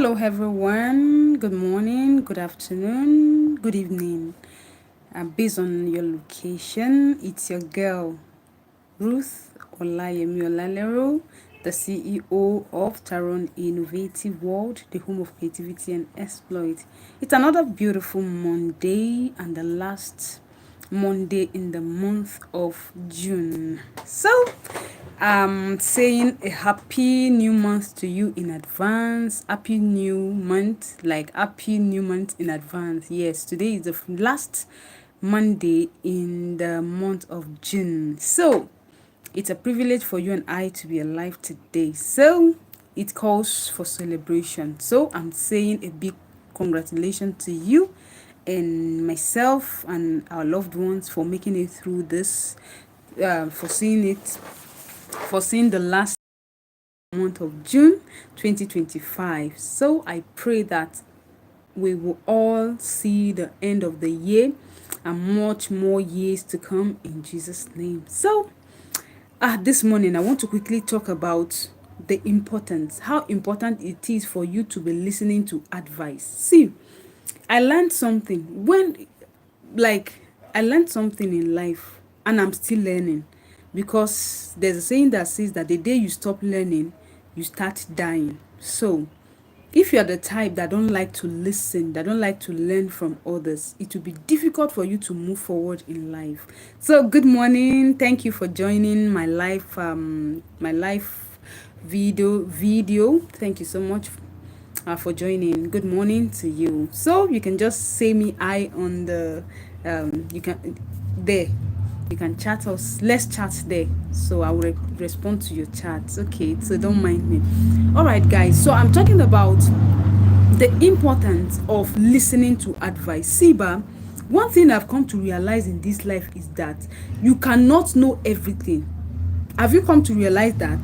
Hello, everyone. Good morning, good afternoon, good evening. Based on your location, it's your girl, Ruth Olayemi Olalero, the CEO of Taron Innovative World, the home of creativity and exploit. It's another beautiful Monday and the last Monday in the month of June. So, I'm saying a happy new month to you in advance. Happy new month, like happy new month in advance. Yes, today is the last Monday in the month of June. So, it's a privilege for you and I to be alive today. So, it calls for celebration. So, I'm saying a big congratulations to you and myself and our loved ones for making it through this, for seeing the last month of June 2025. So I pray that we will all see the end of the year and much more years to come in Jesus' name. So, this morning I want to quickly talk about the importance, how important it is for you to be listening to advice. See, I learned something like I learned something in life and I'm still learning because there's a saying that says that the day you stop learning, you start dying. So, if you're the type that don't like to listen, that don't like to learn from others, it will be difficult for you to move forward in life. So, good morning. Thank you for joining my life video. Thank you so much for joining. Good morning to you. So you can just say me I on the you can there. You can chat us. Let's chat there. So I will respond to your chats. Okay, so don't mind me. All right, guys. So I'm talking about the importance of listening to advice. Siba, one thing I've come to realize in this life is that you cannot know everything. Have you come to realize that?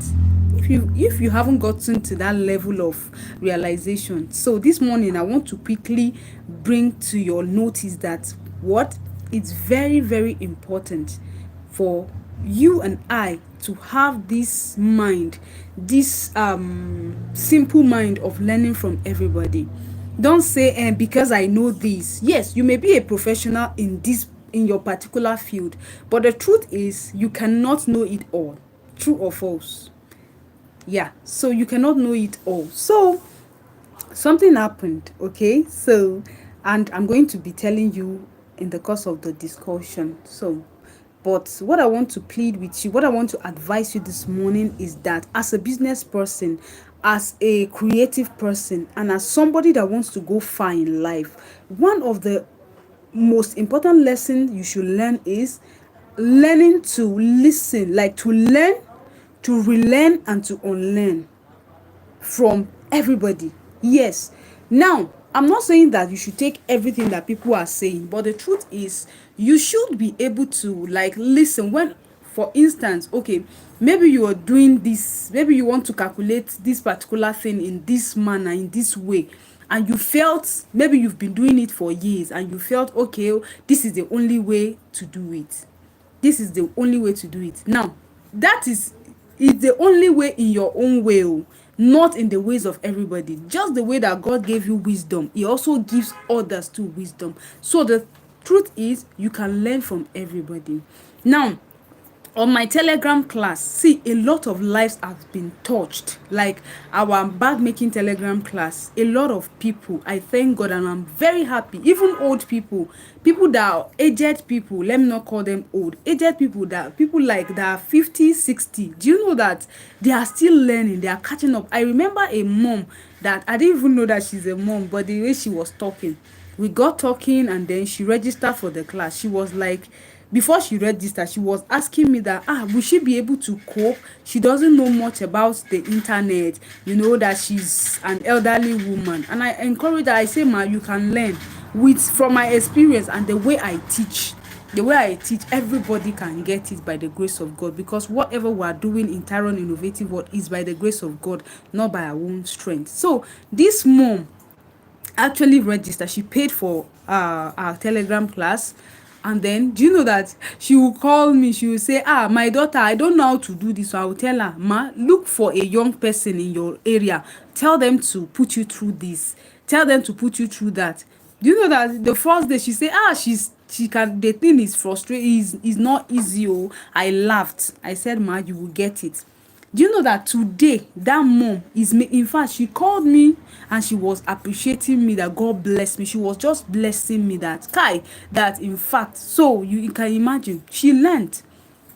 If you haven't gotten to that level of realization, so this morning I want to quickly bring to your notice that what it's very, very important for you and I to have this mind, this simple mind of learning from everybody. Don't say because I know this. Yes, you may be a professional in your particular field, but the truth is you cannot know it all. True or false? Yeah, so you cannot know it all. So something happened, okay? So, and I'm going to be telling you in the course of the discussion. So, but what I want to plead with you, what I want to advise you this morning is that as a business person, as a creative person, and as somebody that wants to go far in life, one of the most important lesson you should learn is learning to listen, like to learn, to relearn, and to unlearn from everybody. Yes. Now, I'm not saying that you should take everything that people are saying, but the truth is you should be able to like listen when, for instance, okay, maybe you are doing this, maybe you want to calculate this particular thing in this manner, in this way, and you felt maybe you've been doing it for years and you felt okay, this is the only way to do it. This is the only way to do it. Now, that is the only way in your own way, not in the ways of everybody. Just the way that God gave you wisdom, He also gives others to wisdom. So the truth is, you can learn from everybody. Now, on my Telegram class, see, a lot of lives have been touched. Like our bag making Telegram class, a lot of people, I thank God, and I'm very happy. Even old people that are aged people, let me not call them old, aged people, that people like that are 50, 60. Do you know that they are still learning? They are catching up. I remember a mom that I didn't even know that she's a mom, but the way she was talking, we got talking, and then she registered for the class. She was like, before she registered, she was asking me that will she be able to cope? She doesn't know much about the internet, that she's an elderly woman. And I encourage her. I say, ma, you can learn from my experience and the way I teach. The way I teach, everybody can get it by the grace of God, because whatever we are doing in Taron Innovative World is by the grace of God, not by our own strength. So this mom actually registered. She paid for our Telegram class, And then, do you know that she will call me, she will say, my daughter, I don't know how to do this. So I will tell her, ma, look for a young person in your area, tell them to put you through this, tell them to put you through that. Do you know that the first day she say, she can, the thing is frustrating, is not easy. Oh, I laughed. I said, ma, you will get it. Do you know that today that mom is me? In fact, she called me and she was appreciating me, that God bless me. She was just blessing me that Kai, that in fact, so you can imagine, she learned.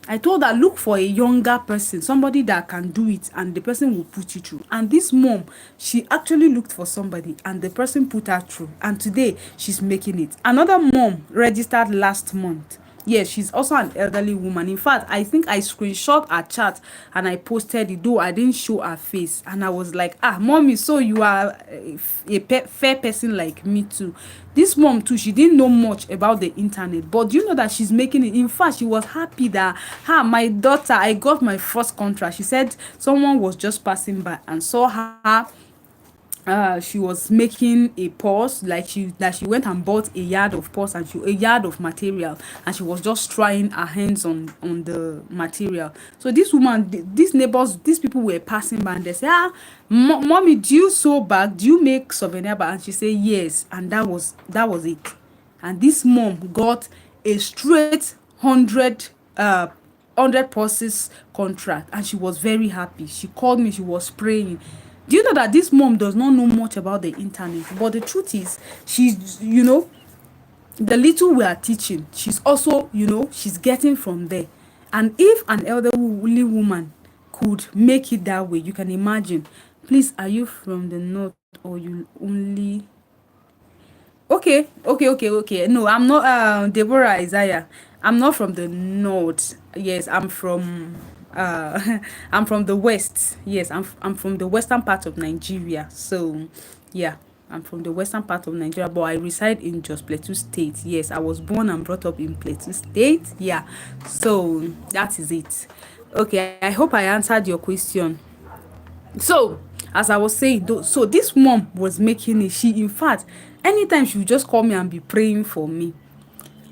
I told her, look for a younger person, somebody that can do it, and the person will put you through. And this mom, she actually looked for somebody, and the person put her through. And today, she's making it. Another mom registered last month. Yes, she's also an elderly woman. In fact, I think I screenshot her chat and I posted it, though I didn't show her face. And I was like, mommy, so you are a fair person like me too. This mom too, she didn't know much about the internet, but you know that she's making it. In fact, she was happy that, my daughter, I got my first contract. She said someone was just passing by and saw her. She was making a purse, like she went and bought a yard of purse, and a yard of material, and she was just trying her hands on the material. So this woman, these neighbors, these people were passing by, and they say, mommy, do you sew bag, do you make souvenir bag? And she said yes, and that was it. And this mom got a straight 100 purses contract, and she was very happy. She called me, she was praying. Do you know that this mom does not know much about the internet? But the truth is, she's, the little we are teaching, she's also, she's getting from there. And if an elderly woman could make it that way, you can imagine. Please, are you from the north, or you only... Okay. No, I'm not Deborah Isaiah. I'm not from the north. Yes, I'm from I'm from the west. Yes, I'm from the western part of Nigeria. So, yeah, I'm from the western part of Nigeria, but I reside in Jos Plateau State. Yes, I was born and brought up in Plateau State. Yeah. So, that is it. Okay, I hope I answered your question. So, as I was saying, so this mom was making it. She, in fact, anytime she would just call me and be praying for me.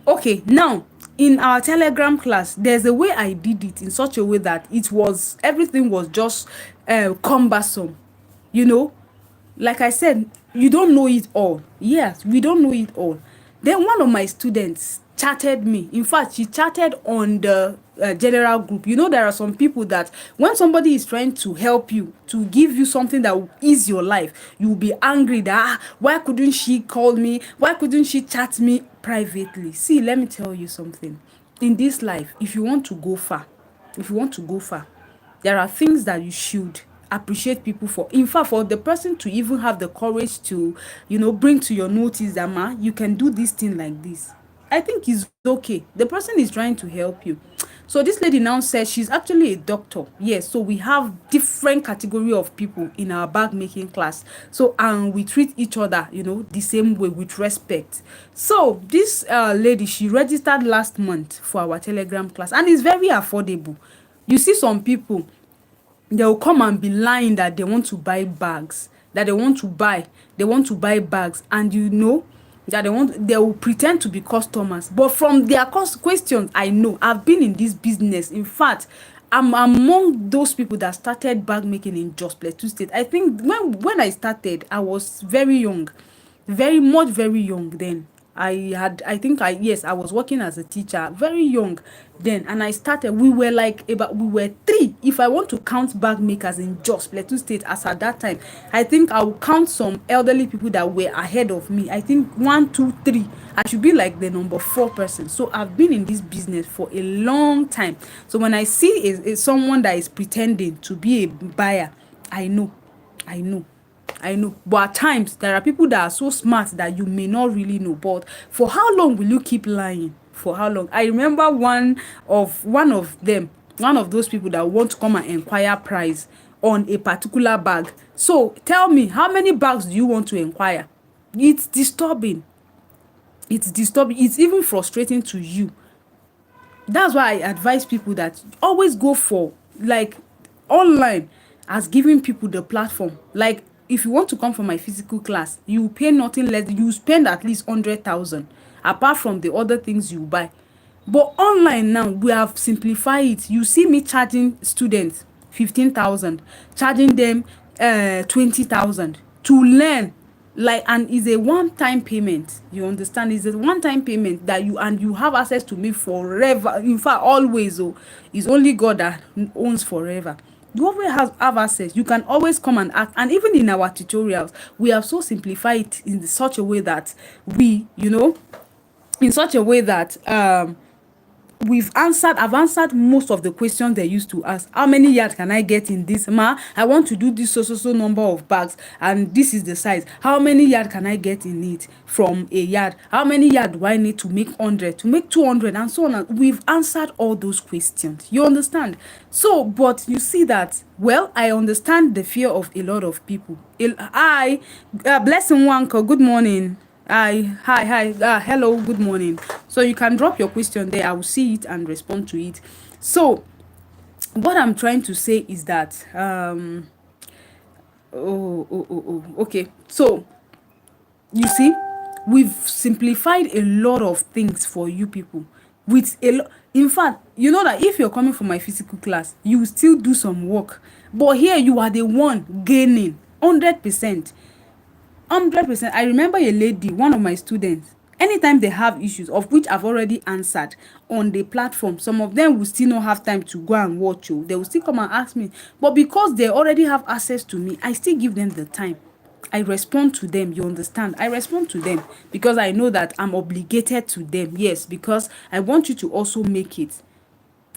Okay, now in our Telegram class, there's a way I did it in such a way that everything was just cumbersome. Like I said, you don't know it all. Yes, we don't know it all. Then one of my students chatted me. In fact, she chatted on the general group. There are some people that when somebody is trying to help you, to give you something that will ease your life, you will be angry that, why couldn't she call me? Why couldn't she chat me privately? See, let me tell you something. In this life, if you want to go far, there are things that you should appreciate people for. In fact, for the person to even have the courage to, bring to your notice that, you can do this thing like this, I think it's okay. The person is trying to help you. So this lady now says she's actually a doctor. Yes, so we have different category of people in our bag making class. So, and we treat each other, the same way, with respect. So this lady, she registered last month for our Telegram class, and it's very affordable. You see some people, they will come and be lying that they want to buy bags, that they want to buy bags, and that they will pretend to be customers. But from their questions, I know, I've been in this business. In fact, I'm among those people that started bag making in Jos Plateau State. I think when I started, I was very young, very young then. I was working as a teacher, very young then, and I started. We were three. If I want to count bag makers in Jos Plateau State as at that time, I think I will count some elderly people that were ahead of me. I think 1, 2, 3. I should be like the number 4 person. So I've been in this business for a long time. So when I see someone that is pretending to be a buyer, I know. But at times there are people that are so smart that you may not really know. But for how long will you keep lying? For how long? I remember one of those people that want to come and inquire price on a particular bag. So tell me, how many bags do you want to inquire? It's disturbing. It's even frustrating to you. That's why I advise people that always go for, like, online as giving people the platform. Like, if you want to come for my physical class, you pay nothing less. You spend at least 100,000. apart from the other things you buy. But online now, we have simplified it. You see me charging students 15,000, charging them 20,000 to learn. Like, and is a one-time payment. You understand? It's a one-time payment that you have access to me forever. In fact, always. Oh, it's only God that owns forever. You always have access. You can always come and ask. And even in our tutorials, we have so simplified it in such a way that we, in such a way that I've answered most of the questions they used to ask. How many yards can I get in this? I want to do this so number of bags, and this is the size. How many yard can I get in it from a yard? How many yard do I need to make 100, to make 200, and so on? We've answered all those questions. You understand? So, but you see that, well, I understand the fear of a lot of people. Blessing Wanko, good morning. Hi, hello, good morning. So you can drop your question there. I will see it and respond to it. So what I'm trying to say is that okay. So you see, we've simplified a lot of things for you people with a lot. In fact, you know that if you're coming from my physical class, you will still do some work, but here you are the one gaining 100%. 100%. I remember a lady, one of my students, anytime they have issues, of which I've already answered on the platform, some of them will still not have time to go and watch you. They will still come and ask me. But because they already have access to me, I still give them the time. I respond to them. You understand? I respond to them because I know that I'm obligated to them. Yes, because I want you to also make it.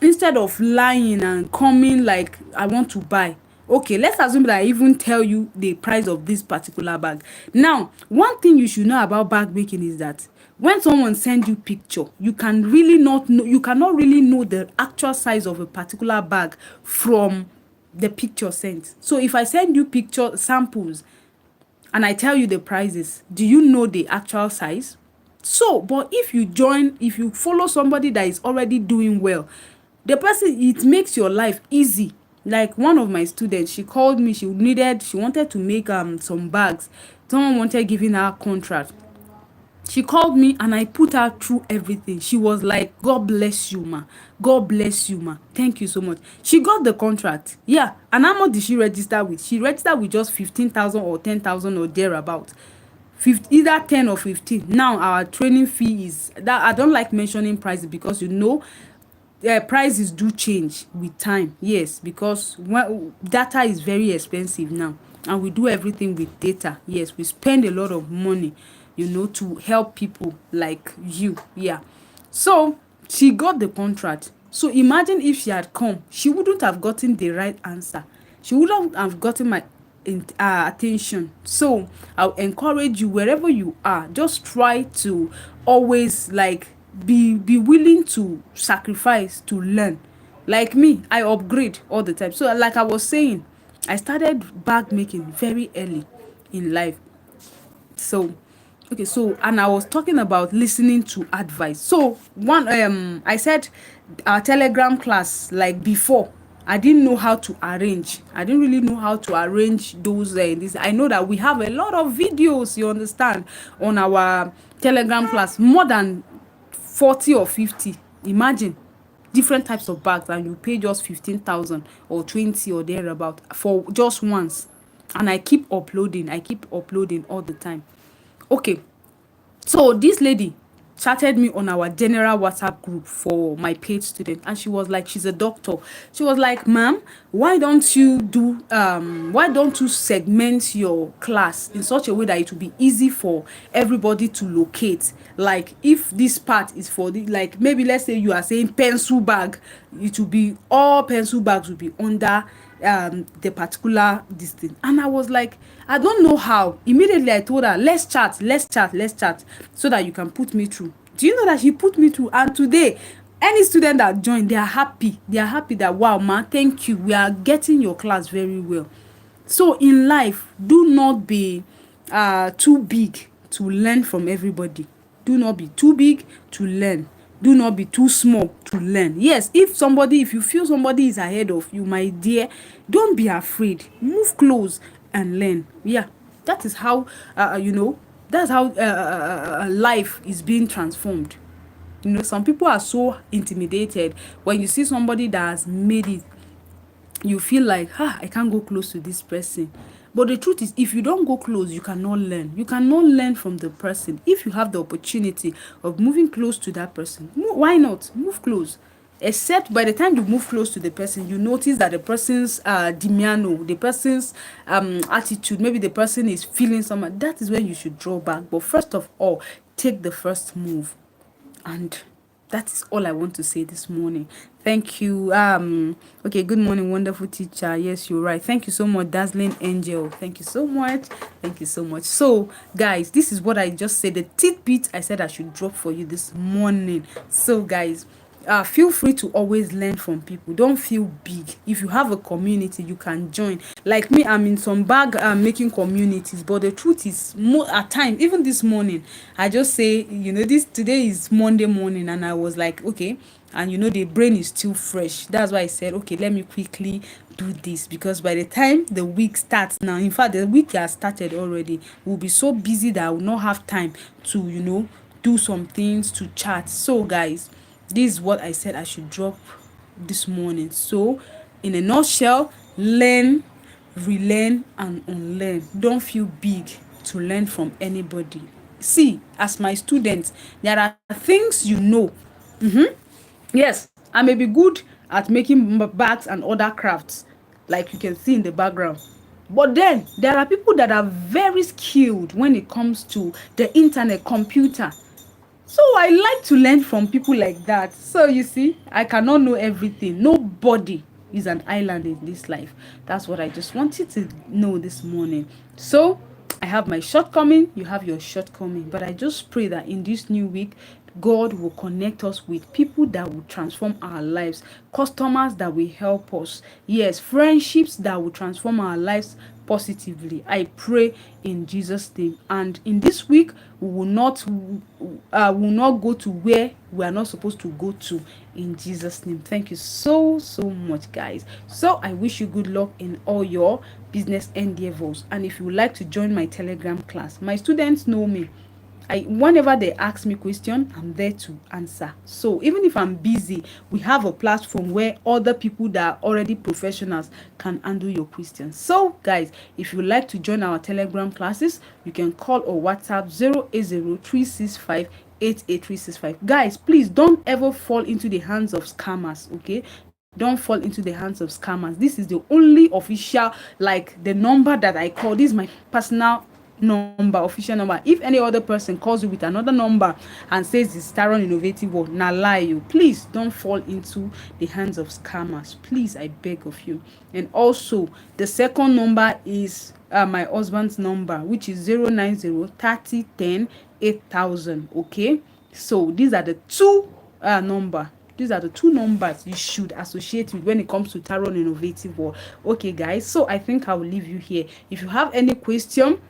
Instead of lying and coming like I want to buy. Okay, let's assume that I even tell you the price of this particular bag. Now, one thing you should know about bag making is that when someone sends you picture, you cannot really know the actual size of a particular bag from the picture sent. So if I send you picture samples and I tell you the prices, do you know the actual size? So, but if you follow somebody that is already doing well, the person, it makes your life easy. Like one of my students, she called me, she wanted to make some bags. Someone wanted giving her contract. She called me and I put her through everything. She was like, God bless you, ma. God bless you, ma. Thank you so much. She got the contract. Yeah. And how much did she register with? She registered with just 15,000 or 10,000 or thereabout. Either 10 or 15. Now our training fee is that. I don't like mentioning prices because prices do change with time. Yes, because data is very expensive now and we do everything with data. Yes, we spend a lot of money, to help people like you. Yeah. So she got the contract. So imagine if she had come, she wouldn't have gotten the right answer. She wouldn't have gotten my attention. So I'll encourage you, wherever you are, just try to always be willing to sacrifice to learn. Like me, I upgrade all the time. So like I was saying, I started bag making very early in life. So okay, so and I was talking about listening to advice. So I said our Telegram class, like before, I didn't know how to arrange. I didn't really know how to arrange those this. I know that we have a lot of videos, you understand, on our Telegram class, more than 40 or 50. Imagine different types of bags, and you pay just 15,000 or 20 or thereabout for just once. And I keep uploading all the time. Okay, so this lady chatted me on our general WhatsApp group for my paid student, and she was like, she's a doctor. She was like, ma'am, why don't you segment your class in such a way that it will be easy for everybody to locate? Like if this part is for the, like maybe let's say you are saying pencil bag, it will be all pencil bags will be under the particular this thing. And I was like, I don't know how. Immediately I told her, let's chat so that you can put me through. Do you know that she put me through? And today, any student that joined, they are happy that, wow, ma, thank you, we are getting your class very well. So in life, do not be too big to learn from everybody. Do not be too big to learn. Do not be too small to learn. Yes, if you feel somebody is ahead of you, my dear, don't be afraid. Move close and learn. Yeah, that is how That's how life is being transformed. You know, some people are so intimidated when you see somebody that has made it. You feel like, I can't go close to this person. But the truth is, if you don't go close, you cannot learn. You cannot learn from the person. If you have the opportunity of moving close to that person, why not move close? Except by the time you move close to the person, you notice that the person's demeanor, the person's attitude, maybe the person is feeling something. That is when you should draw back. But first of all, take the first move. And that is all I want to say this morning. Thank you. Okay, good morning, wonderful teacher. Yes, you're right. Thank you so much, dazzling angel. Thank you so much. Thank you so much. So, guys, this is what I just said. The tidbit I said I should drop for you this morning. So, guys, feel free to always learn from people. Don't feel big. If you have a community, you can join. Like me, I'm in some bag making communities, but the truth is, at times, even this morning, I just say, this today is Monday morning, and I was like, okay, and the brain is still fresh. That's why I said, okay, let me quickly do this, because by the time the week starts now, in fact, the week has started already, we'll be so busy that I will not have time to, do some things, to chat. So, guys, this is what I said I should drop this morning. So, in a nutshell, learn, relearn, and unlearn. Don't feel big to learn from anybody. See, as my students, there are things Yes, I may be good at making bags and other crafts, like you can see in the background. But then there are people that are very skilled when it comes to the internet, computer. So I like to learn from people like that. So you see, I cannot know everything. Nobody is an island in this life. That's what I just wanted to know this morning. So I have my shortcoming, you have your shortcoming. But I just pray that in this new week, God will connect us with people that will transform our lives, customers that will help us, yes, friendships that will transform our lives positively. I pray in Jesus' name. And in this week, we will not go to where we are not supposed to go to, in Jesus' name. Thank you so much, guys. So I wish you good luck in all your business endeavors. And if you would like to join my Telegram class, my students know me. Whenever they ask me question, I'm there to answer. So even if I'm busy, we have a platform where other people that are already professionals can handle your questions. So guys, if you like to join our Telegram classes, you can call or WhatsApp 080 365 88365. Guys, please don't ever fall into the hands of scammers. Okay, don't fall into the hands of scammers. This is the only official, like, the number that I call. This is my personal number, official number. If any other person calls you with another number and says it's Taron Innovative World, na lie you. Please don't fall into the hands of scammers, please, I beg of you. And also, the second number is my husband's number, which is 090 30 10 8000. Okay, so these are the two these are the two numbers you should associate with when it comes to Taron Innovative World. Okay, guys, so I think I will leave you here. If you have any question,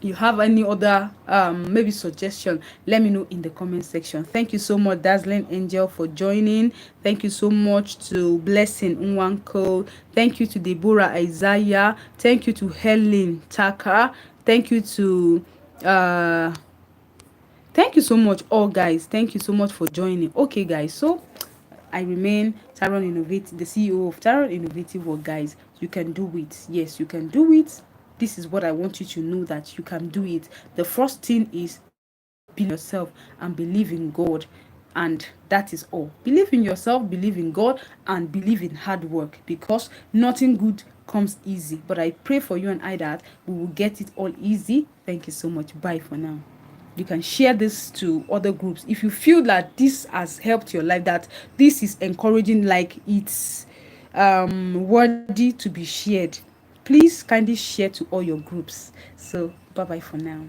you have any other maybe suggestion, let me know in the comment section. Thank you so much, dazzling angel, for joining. Thank you so much to Blessing Nwanko. Thank you to Deborah Isaiah. Thank you to Helen Taka. Thank you to thank you so much, all guys. Thank you so much for joining. Okay, guys, so I remain Taron Innovative, the CEO of Taron Innovative World. Guys, you can do it. Yes, you can do it. This is what I want you to know, that you can do it. The first thing is believe in yourself and believe in God. And that is all. Believe in yourself, believe in God, and believe in hard work, because nothing good comes easy. But I pray for you and I that we will get it all easy. Thank you so much. Bye for now. You can share this to other groups if you feel that this has helped your life, that this is encouraging, like it's worthy to be shared. Please kindly share to all your groups. So bye bye for now.